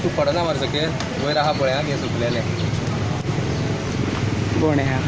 तू पडना मार सके वयर आहा पळय हे सुकलेले कोण आहे हा?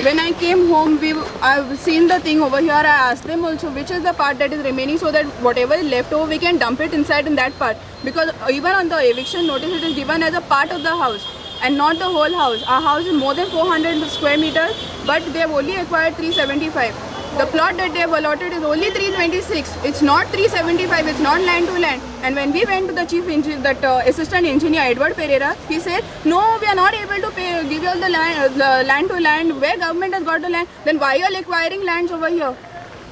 When I came home, I've seen the thing over here. I asked them also which is the part that is remaining, so that whatever is left over, we can dump it inside in that part. Because even on the eviction notice, it is given as a part of the house and not the whole house. Our house is more than 400 square meters, but they have only acquired 375. The plot that they have allotted is only 326. It's not 375. It's not land to land. And when we went to the chief engineer, that assistant engineer Edward Pereira, he said, no, we are not able to give you all the land to land. Where government has got the land, then why are you acquiring lands over here?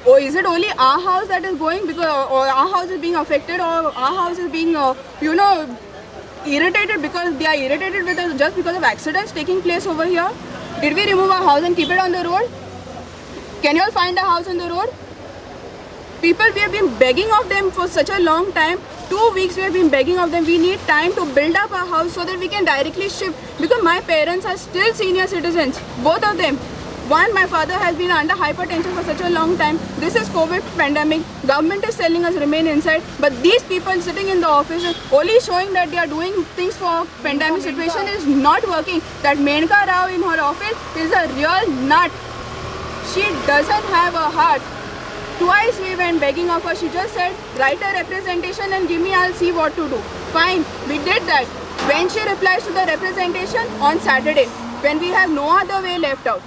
Or is it only our house that is going because or our house is being affected, or our house is being, irritated because they are irritated with us just because of accidents taking place over here? Did we remove our house and keep it on the road? Can you all find a house on the road? People, we have been begging of them for such a long time. 2 weeks we have been begging of them. We need time to build up our house so that we can directly shift. Because my parents are still senior citizens, both of them. One, my father has been under hypertension for such a long time. This is COVID pandemic. Government is telling us remain inside. But these people sitting in the office only showing that they are doing things for pandemic situation is not working. That Menka Rao in her office is a real nut. She doesn't have a heart. Twice we went begging of her. She just said, write a representation and give me, I'll see what to do. Fine, we did that. When she replies to the representation on Saturday, when we have no other way left out,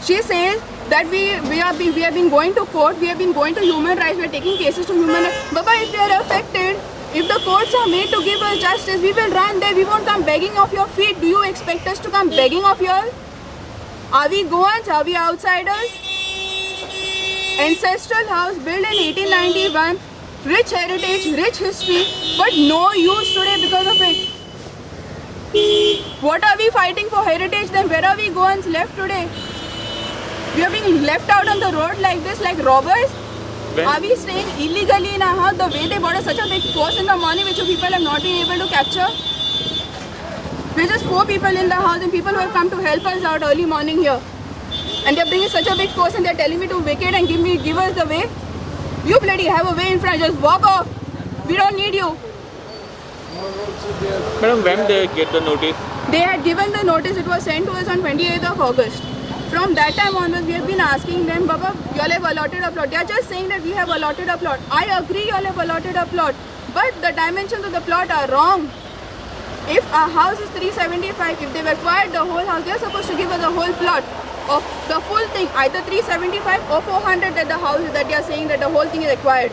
she says that we have been going to court, we have been going to human rights, we are taking cases to human rights. Baba, if we are affected, if the courts are made to give us justice, we will run there. We won't come begging off your feet. Do you expect us to come begging off yours? Are we Goans? Are we outsiders? Ancestral house built in 1891, rich heritage, rich history, but no use today because of it. What are we fighting for heritage then? Where are we Goans left today? We are being left out on the road like this, like robbers. Are we staying illegally in our house? The way they brought us such a big force in the morning, which you people have not been able to capture. We're just 4 people in the house and people who have come to help us out early morning here. And they're bringing such a big force and they're telling me to vacate and give us the way. You bloody have a way in front, just walk off. We don't need you. Madam, when they get the notice? They had given the notice, it was sent to us on 28th of August. From that time onwards, we have been asking them, Baba, you all have allotted a plot. They are just saying that we have allotted a plot. I agree you all have allotted a plot. But the dimensions of the plot are wrong. If our house is 375, if they've acquired the whole house, they're supposed to give us the whole plot of the full thing, either 375 or 400 that the house that they are saying that the whole thing is acquired.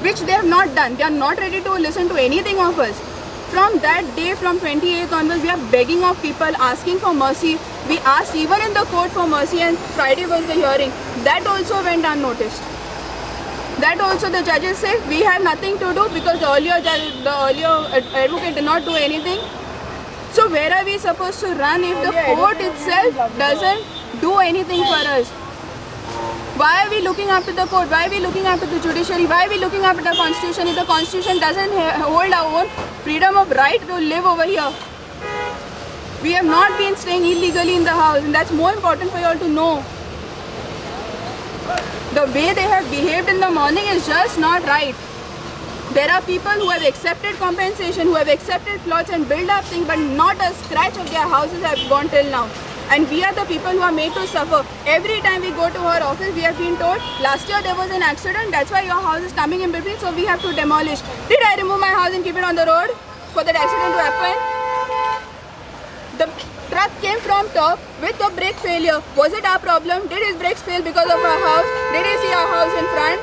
Which they have not done. They are not ready to listen to anything of us. From that day, from 28th onwards, we are begging of people, asking for mercy. We asked even in the court for mercy and Friday was the hearing. That also went unnoticed. That also the judges say we have nothing to do because the earlier advocate did not do anything. So where are we supposed to run if the court itself doesn't do anything for us? Why are we looking up to the court? Why are we looking up to the judiciary? Why are we looking up to the constitution if the constitution doesn't hold our own freedom of right to live over here? We have not been staying illegally in the house, and that's more important for you all to know. The way they have behaved in the morning is just not right. There are people who have accepted compensation, who have accepted plots and built up things, but not a scratch of their houses have gone till now. And we are the people who are made to suffer. Every time we go to our office, we have been told, last year there was an accident, that's why your house is coming in between, so we have to demolish. Did I remove my house and keep it on the road for that accident to happen? The truck came from top with the brake failure. Was it our problem? Did his brakes fail because of our house? Did he see our house in front?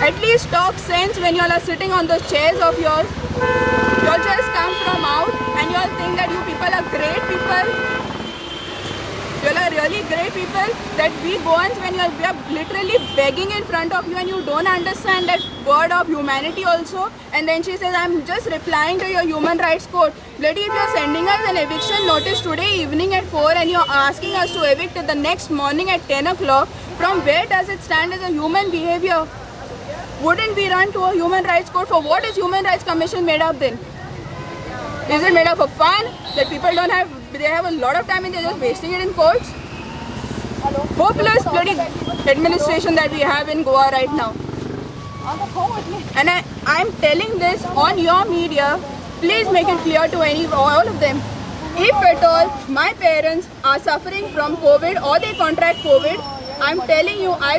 At least talk sense when you all are sitting on those chairs of yours. You all just come from out and you all think that you people are great people. You all are really great people. That we go on when we are literally begging in front of you and you don't understand that word of humanity also. And then she says, I'm just replying to your human rights court. Lady, if you're sending us an eviction notice today evening at 4 and you're asking us to evict the next morning at 10 o'clock, from where does it stand as a human behavior? Wouldn't we run to a human rights court? For what is Human Rights Commission made up then? Is it made up for fun? That people don't have, they have a lot of time and they're just wasting it in courts? Hopeless bloody administration that we have in Goa right now. And I'm telling this on your media, please make it clear to all of them. If at all my parents are suffering from COVID or they contract COVID, I'm telling you, I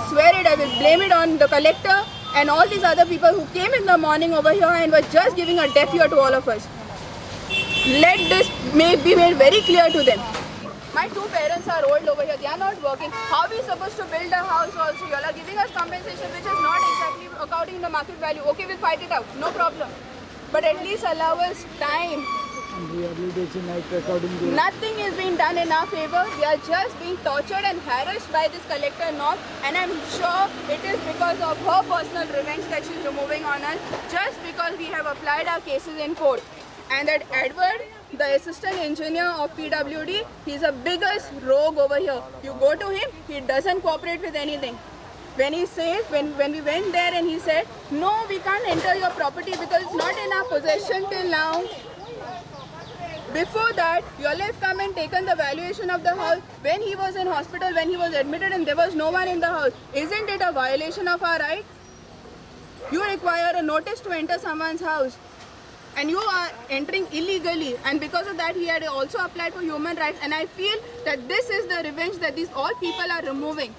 swear it, I will blame it on the collector and all these other people who came in the morning over here and were just giving a deaf ear to all of us. Let this be made very clear to them. My two parents are old over here, they are not working. How are we supposed to build a house also? You all are giving us compensation which is not exactly according to market value. Okay, we'll fight it out, no problem. But at least allow us time. Nothing is being done in our favor. We are just being tortured and harassed by this collector North, and I'm sure it is because of her personal revenge that she's removing on us, just because we have applied our cases in court. And that Edward, the assistant engineer of PWD, he's the biggest rogue over here. You go to him, he doesn't cooperate with anything. When he says, when we went there and he said, no, we can't enter your property because it's not in our possession till now. Before that, you all have come and taken the valuation of the house when he was in hospital, when he was admitted and there was no one in the house. Isn't it a violation of our right? You require a notice to enter someone's house and you are entering illegally, and because of that he had also applied for human rights, and I feel that this is the revenge that these all people are removing.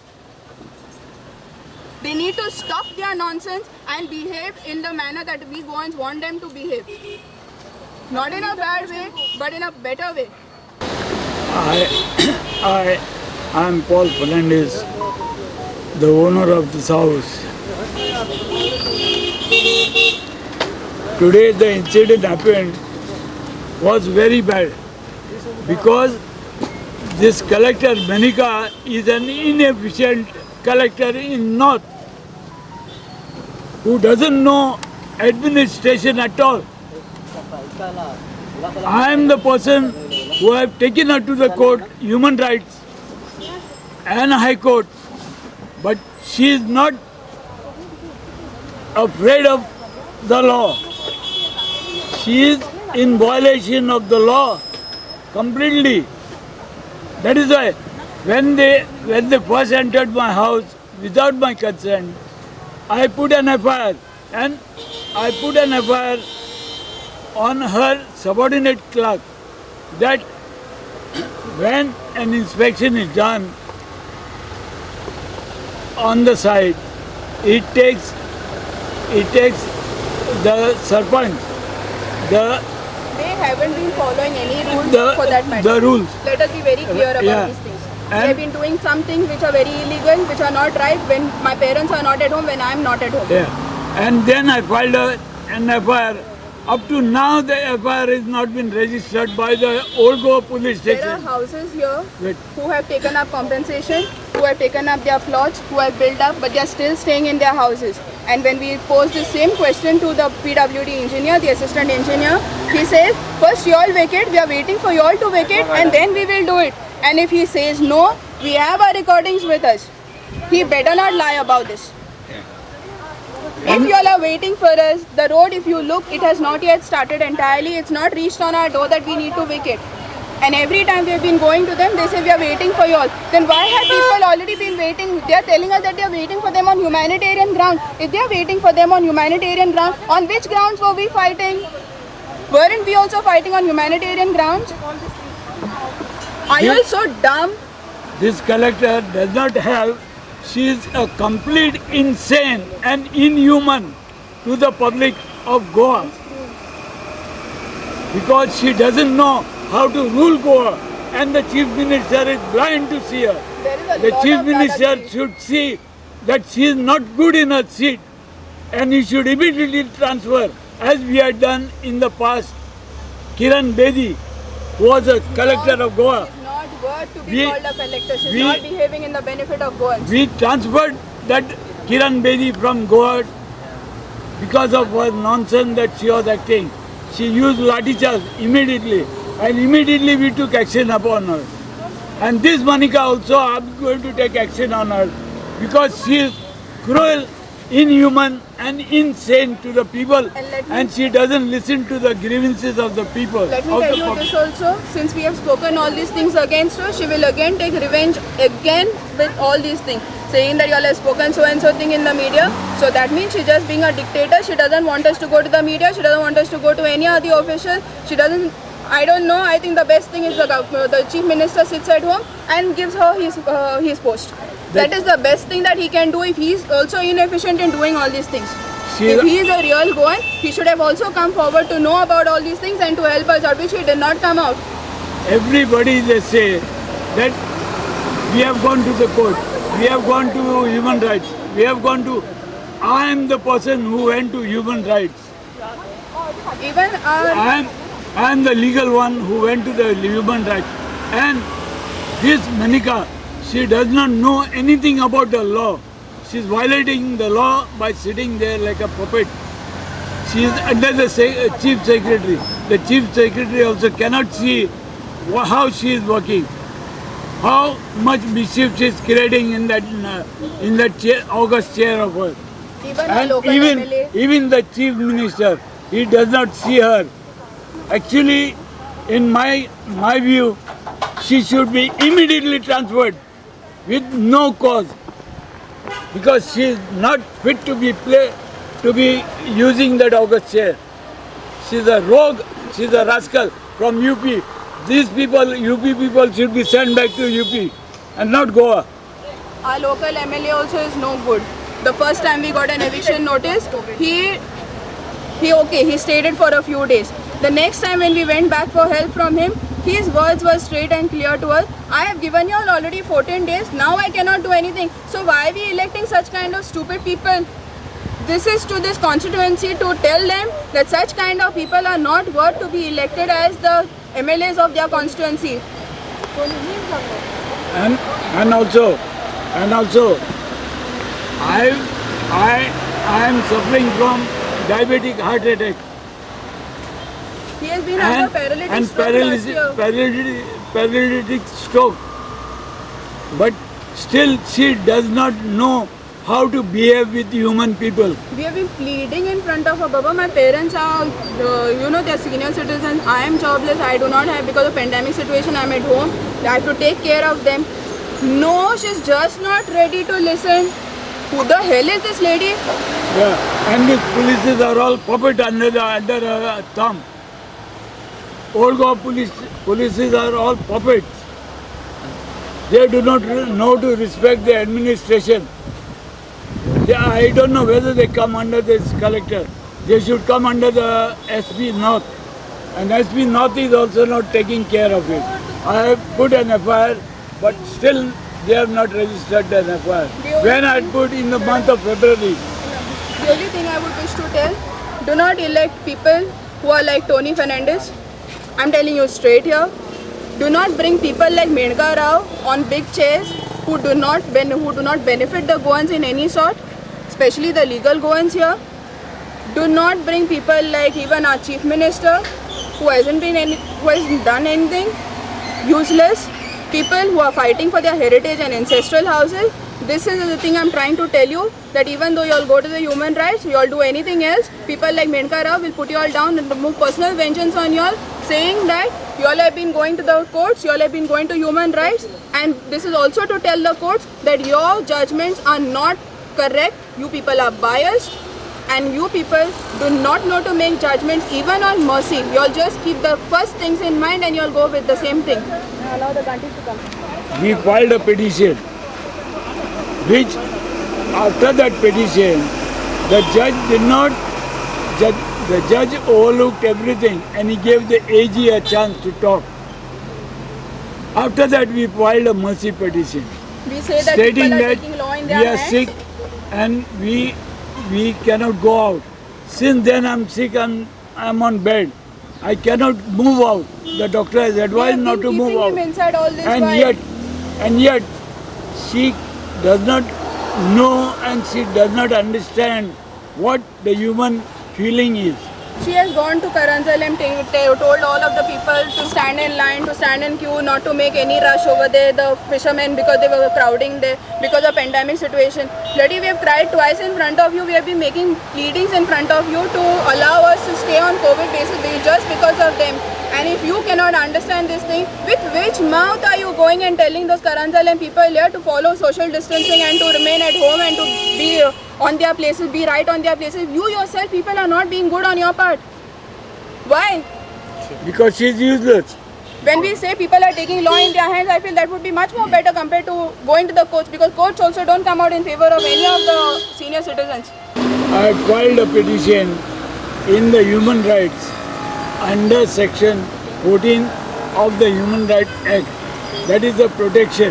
They need to stop their nonsense and behave in the manner that we Goans want them to behave. Not in a bad way, but in a better way. I am Paul Fernandez, the owner of this house. Today the incident happened was very bad because this collector Manika is an inefficient collector in North who doesn't know administration at all. I am the person who have taken her to the court, human rights and high court, but she is not afraid of the law. She is in violation of the law completely. That is why when they first entered my house without my consent, I put an FIR, and I put an FIR on her subordinate clerk that when an inspection is done on the site, it takes the sarpanch, They haven't been following any rules for that matter. the rules. Let us be very clear about these things. They have been doing some things which are very illegal, which are not right when my parents are not at home, when I am not at home. Yeah. And then I filed an FIR. Up to now the FIR has not been registered by the Old Goa police station. There are houses here who have taken up compensation, who have taken up their plots, who have built up, but they are still staying in their houses. And when we pose the same question to the PWD engineer, the assistant engineer, he says, first you all vacate, we are waiting for you all to vacate and then we will do it. And if he says no, we have our recordings with us. He better not lie about this. If you all are waiting for us, the road, if you look, it has not yet started entirely. It's not reached on our door that we need to vacate. And every time we have been going to them, they say we are waiting for you all. Then why have people already been waiting? They are telling us that they are waiting for them on humanitarian ground. If they are waiting for them on humanitarian ground, on which grounds were we fighting? Weren't we also fighting on humanitarian grounds? Are you all so dumb? This collector does not have, she is a complete insane and inhuman to the public of Goa. Because she doesn't know how to rule Goa and the chief minister is blind to see her. There is a The lot chief of minister Dadagiris. should see that she is not good in her seat and he should immediately transfer, as we had done in the past. Kiran Bedi, who was a collector of Goa, She's not worth to be We- called a collector. She's we- not behaving in the benefit of Goans. we transferred that Kiran Bedi from Goa because of her nonsense that she was acting. She used lathi charge immediately and immediately we took action upon her. And this Manika also, I'm going to take action on her because she is cruel, inhuman and insane to the people let me- and she doesn't listen to the grievances of the people. Let me of tell the you public. this also, since we have spoken all these things against her, she will again take revenge again with all these things. Saying that you all have spoken so and so thing in the media. So that means she's just being a dictator. She doesn't want us to go to the media. She doesn't want us to go to any of the officials. She doesn't, I don't know, I think the best thing is the chief minister sits at home and gives her his post. That is the best thing that he can do if he is also inefficient in doing all these things. She- If he is a real Goan, he should have also come forward to know about all these things and to help us out, which he did not come out. Everybody they say that we have gone to the court, we have gone to human rights, we have gone to, I am the person who went to human rights. Even our I am the legal one who went to the human rights. And this Manika, she does not know anything about the law. She is violating the law by sitting there like a puppet. She is under the chief secretary. The chief secretary also cannot see how she is working, how much mischief she is creating in that chair, august chair of hers. even our And local even, MLA. even the chief minister, he does not see her. Actually, in my view, she should be immediately transferred with no cause because she is not fit to be using that august chair. She is a rogue, she is a rascal from UP. These people, UP people should be sent back to UP and not Goa. Our local MLA also is no good. The first time we got an eviction notice, he stayed it for a few days. The next time when we went back for help from him, his words were straight and clear to us. I have given you all already 14 days, now I cannot do anything. So why are we electing such kind of stupid people? This is to this constituency to tell them that such kind of people are not worth to be elected as the MLAs of their constituency. And also, I am suffering from diabetic heart attack He has been under and paralytic stroke last year. paralytic stroke. But still, she does not know how to behave with human people. We have been pleading in front of her. Baba, my parents are, they're senior citizens. I am jobless. I do not have, because of pandemic situation, I'm at home. I have to take care of them. No, she's just not ready to listen. Who the hell is this lady? Yeah, and these polices are all puppet under her thumb. Old Goa polices are all puppets. They do not know to respect the administration. I don't know whether they come under this collector. They should come under the SP North. And SP North is also not taking care of it. I have put an FIR, but still they have not registered an FIR. When I had put in the month of February. The only thing I would wish to tell, do not elect people who are like Tony Fernandez. I'm telling you straight here. Do not bring people like Menka Rao on big chairs who do not benefit the Goans in any sort, especially the legal Goans here. Do not bring people like even our chief minister who hasn't done anything, useless. People who are fighting for their heritage and ancestral houses. This is the thing I'm trying to tell you, that even though you all go to the human rights, you all do anything else, people like Menka Rao will put you all down and move personal vengeance on you all, saying that you all have been going to the courts, you all have been going to human rights, and this is also to tell the courts that your judgments are not correct, you people are biased, And you people do not know to make judgments even on mercy. You'll just keep the first things in mind and you'll go with the same thing. Allow the Gandhis to come. We filed a petition, which after that petition, the judge did not, the judge overlooked everything and he gave the AG a chance to talk. After that, we filed a mercy petition, We say that stating people are that taking law in we their are hands. sick and we cannot go out. Since then I'm sick and I'm on bed. I cannot move out. The doctor has We advised have not to been move keeping out. him inside all this And while. yet she does not know and she does not understand what the human feeling is. She has gone to Karanjalam, told all of the people to stand in line, to stand in queue, not to make any rush over there, the fishermen, because they were crowding there, because of pandemic situation. Bloody, we have cried twice in front of you. We have been making pleadings in front of you to allow us to stay on COVID basis just because of them. And if you cannot understand this thing, with which mouth are you going and telling those Karanjalam people here to follow social distancing and to remain at home and to be on their places, be right on their places? You yourself, people are not being good on your part. Why? Because she is useless. When we say people are taking law in their hands, I feel that would be much more better compared to going to the courts, because courts also don't come out in favor of any of the senior citizens. I filed a petition in the human rights under section 14 of the Human Rights Act. That is the protection.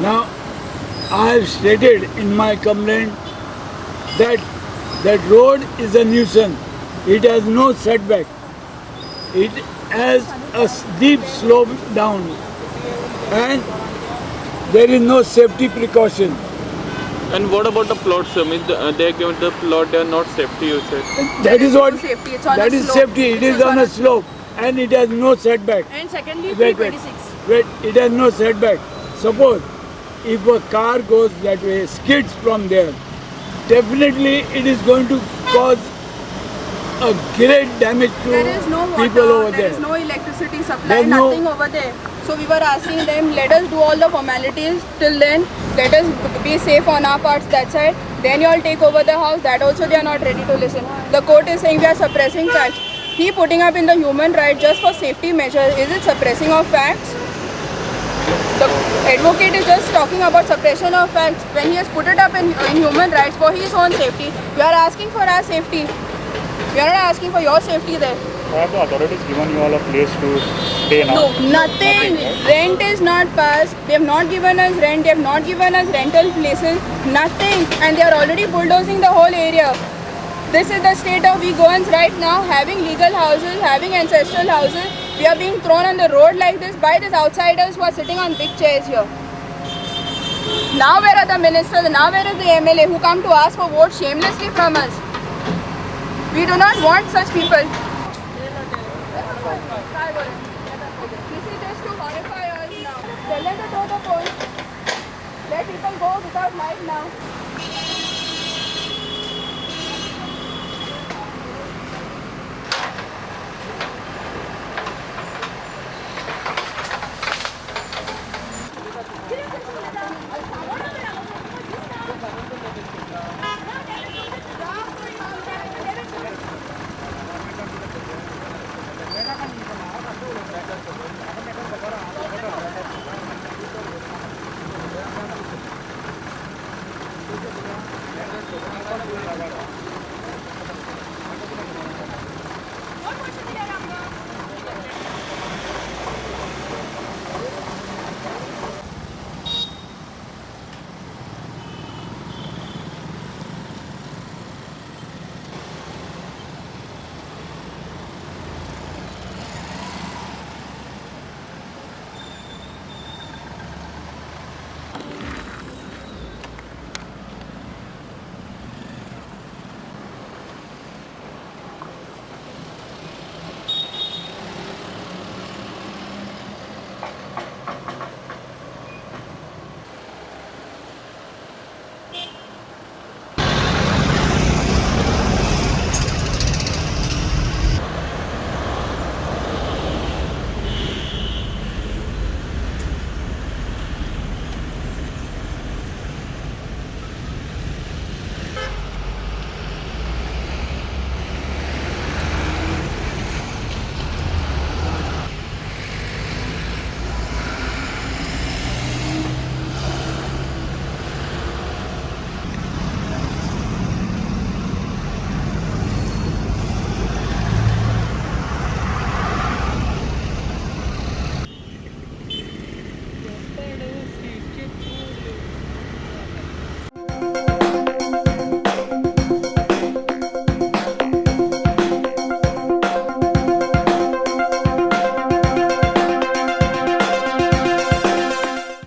Now, I have stated in my complaint that that road is a nuisance. It has no setback. It has a steep slope down and there is no safety precaution. And what about the plots? I mean, they are given the plot, they are not safety, you said. That is what, Safety. It's on that a is slope. safety. It is on a slope and it has no setback. And secondly, Wait, 326. it has no setback. Suppose if a car goes that way, skids from there, definitely it is going to cause a great damage to There is no water, people over there there. is no electricity supply, There's no- nothing over there. So we were asking them, let us do all the formalities till then, let us be safe on our parts that side, then you all take over the house. That also they are not ready to listen. The court is saying we are suppressing facts. He putting up in the human right just for safety measures. Is it suppressing of facts? The advocate is just talking about suppression of facts when he has put it up in human rights for his own safety. We are asking for our safety. We are not asking for your safety there. Have the authorities given you all a place to stay now? No, nothing. Rent is not passed. They have not given us rent. They have not given us rental places. Nothing. And they are already bulldozing the whole area. This is the state of Vigowans right now, having legal houses, having ancestral houses. We are being thrown on the road like this by these outsiders who are sitting on big chairs here. Now where are the ministers? Now where is the MLA who come to ask for votes shamelessly from us? We do not want such people. This is just to horrify us now. Tell them to throw the phone. Let people go without life now.